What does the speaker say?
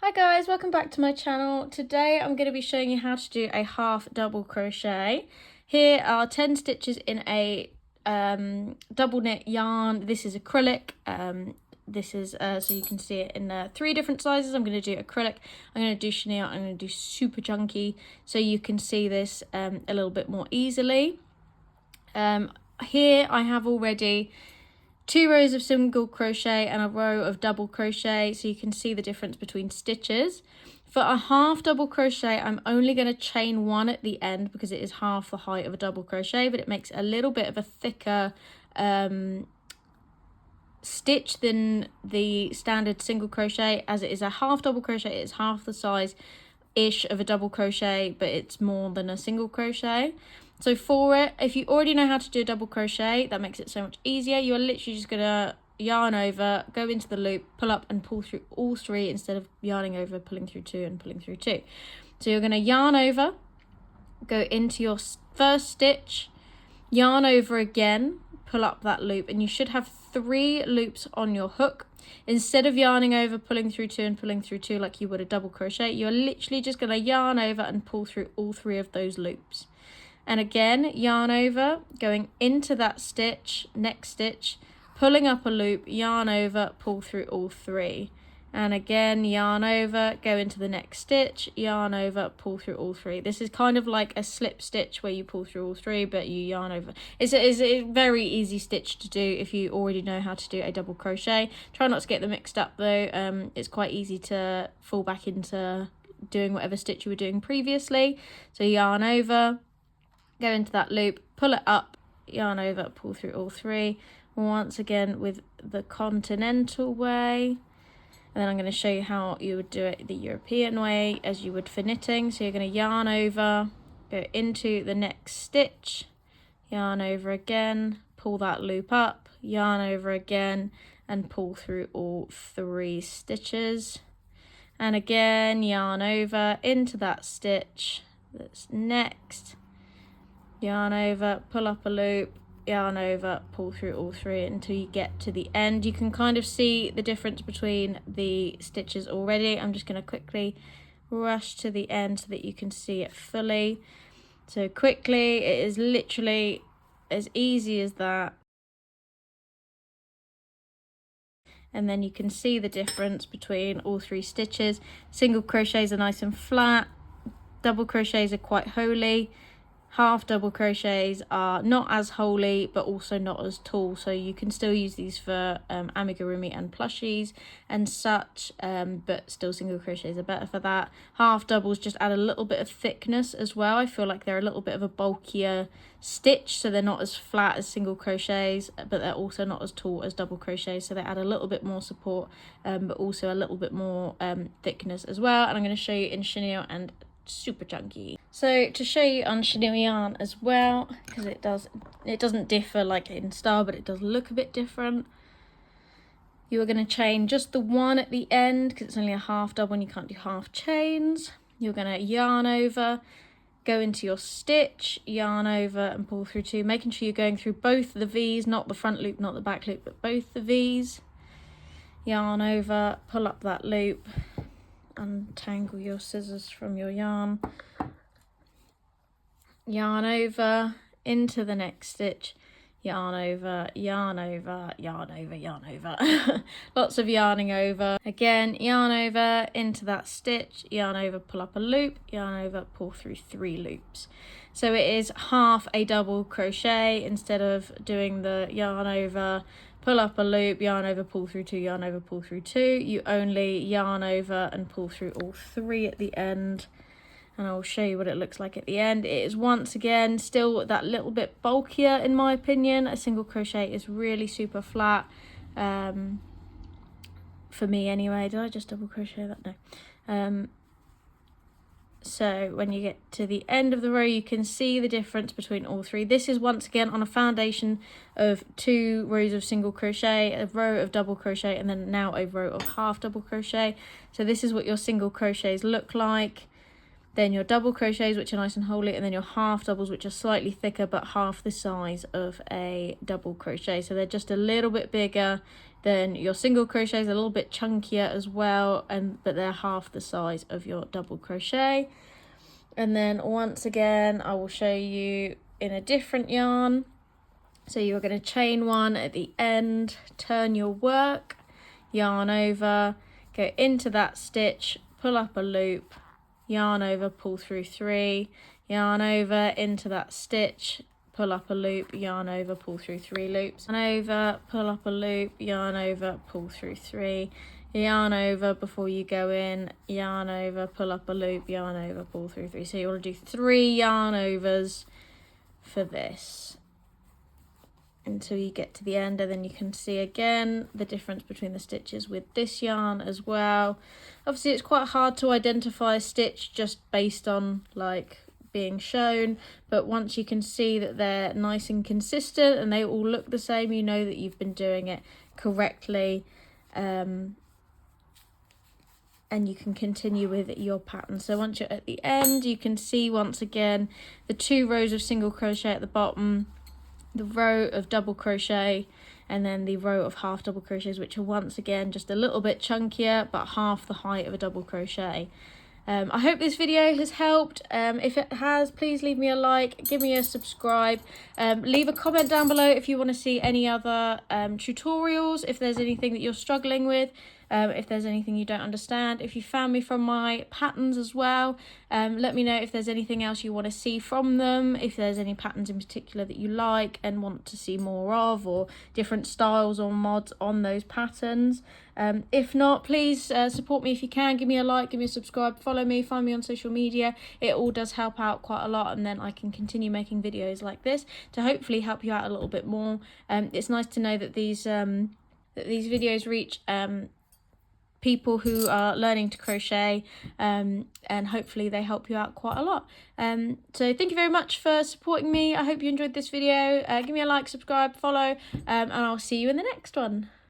Hi guys, welcome back to my channel. Today I'm going to be showing you how to do a half double crochet. Here are 10 stitches in a double knit yarn. This is acrylic. This is so you can see it in 3 different sizes. I'm going to do acrylic, I'm going to do chenille, I'm going to do super chunky so you can see this a little bit more easily. Here I have already 2 rows of single crochet and a row of double crochet, so you can see the difference between stitches. For a half double crochet, I'm only going to chain 1 at the end because it is half the height of a double crochet, but it makes a little bit of a thicker stitch than the standard single crochet. As it is a half double crochet, it is half the size ish of a double crochet, but it's more than a single crochet. So for it, if you already know how to do a double crochet, that makes it so much easier. You're literally just going to yarn over, go into the loop, pull up and pull through all 3 instead of yarning over, pulling through 2 and pulling through 2. So you're going to yarn over, go into your first stitch, yarn over again, pull up that loop, and you should have 3 loops on your hook. Instead of yarning over, pulling through 2 and pulling through 2 like you would a double crochet, you're literally just going to yarn over and pull through all 3 of those loops. And again, yarn over, going into that stitch, next stitch, pulling up a loop, yarn over, pull through all 3. And again, yarn over, go into the next stitch, yarn over, pull through all 3. This is kind of like a slip stitch where you pull through all 3, but you yarn over. It's a very easy stitch to do if you already know how to do a double crochet. Try not to get them mixed up though. It's quite easy to fall back into doing whatever stitch you were doing previously. So yarn over, go into that loop, pull it up, yarn over, pull through all 3. Once again with the continental way. And then I'm going to show you how you would do it the European way as you would for knitting. So you're going to yarn over, go into the next stitch, yarn over again, pull that loop up, yarn over again, and pull through all 3 stitches. And again, yarn over into that stitch that's next, yarn over, pull up a loop, yarn over, pull through all 3 until you get to the end. You can kind of see the difference between the stitches already. I'm just going to quickly rush to the end so that you can see it fully. So quickly, it is literally as easy as that. And then you can see the difference between all 3 stitches. Single crochets are nice and flat, double crochets are quite holy. Half double crochets are not as holy but also not as tall, so you can still use these for amigurumi and plushies and such, but still single crochets are better for that. Half doubles just add a little bit of thickness as well. I feel like they're a little bit of a bulkier stitch, so they're not as flat as single crochets, but they're also not as tall as double crochets, so they add a little bit more support, but also a little bit more thickness as well. And I'm going to show you in chenille and super chunky. So to show you on chenille yarn as well, because it doesn't differ like in style, but it does look a bit different. You are going to chain just the 1 at the end because it's only a half double and you can't do half chains. You're going to yarn over, go into your stitch, yarn over and pull through 2, making sure you're going through both the V's, not the front loop, not the back loop, but both the V's. Yarn over, pull up that loop, untangle your scissors from your yarn, yarn over into the next stitch, yarn over, yarn over, yarn over, yarn over. Lots of yarning over. Again, yarn over into that stitch, yarn over, pull up a loop, yarn over, pull through 3 loops. So it is half a double crochet instead of doing the yarn over, pull up a loop, yarn over, pull through 2, yarn over, pull through 2. You only yarn over and pull through all 3 at the end. And I'll show you what it looks like at the end. It is once again still that little bit bulkier in my opinion. A single crochet is really super flat. For me anyway. Did I just double crochet that? No. So when you get to the end of the row, you can see the difference between all 3. This is once again on a foundation of 2 rows of single crochet, a row of double crochet, and then now a row of half double crochet. So this is what your single crochets look like. then your double crochets, which are nice and holy, and then your half doubles, which are slightly thicker but half the size of a double crochet. So they're just a little bit bigger than your single crochets, a little bit chunkier as well, but they're half the size of your double crochet. And then once again, I will show you in a different yarn. So you're going to chain one at the end, turn your work, yarn over, go into that stitch, pull up a loop, yarn over, pull through 3, yarn over into that stitch, pull up a loop, yarn over, pull through 3 loops, yarn over, pull up a loop, yarn over, pull through 3, yarn over before you go in, yarn over, pull up a loop, yarn over, pull through 3. So you want to do 3 yarn overs for this until you get to the end, and then you can see again the difference between the stitches with this yarn as well. Obviously it's quite hard to identify a stitch just based on like being shown, but once you can see that they're nice and consistent and they all look the same, you know that you've been doing it correctly, and you can continue with your pattern. So once you're at the end, you can see once again the 2 rows of single crochet at the bottom, the row of double crochet, and then the row of half double crochets, which are once again just a little bit chunkier but half the height of a double crochet. I hope this video has helped. If it has, please leave me a like, give me a subscribe, leave a comment down below if you want to see any other tutorials, if there's anything that you're struggling with, if there's anything you don't understand. If you found me from my patterns as well, let me know if there's anything else you want to see from them, if there's any patterns in particular that you like and want to see more of, or different styles or mods on those patterns. If not, please support me if you can. Give me a like, give me a subscribe, follow me, find me on social media. It all does help out quite a lot, and then I can continue making videos like this to hopefully help you out a little bit more. It's nice to know that these videos reach people who are learning to crochet, and hopefully they help you out quite a lot. So thank you very much for supporting me. I hope you enjoyed this video. Give me a like, subscribe, follow, and I'll see you in the next one.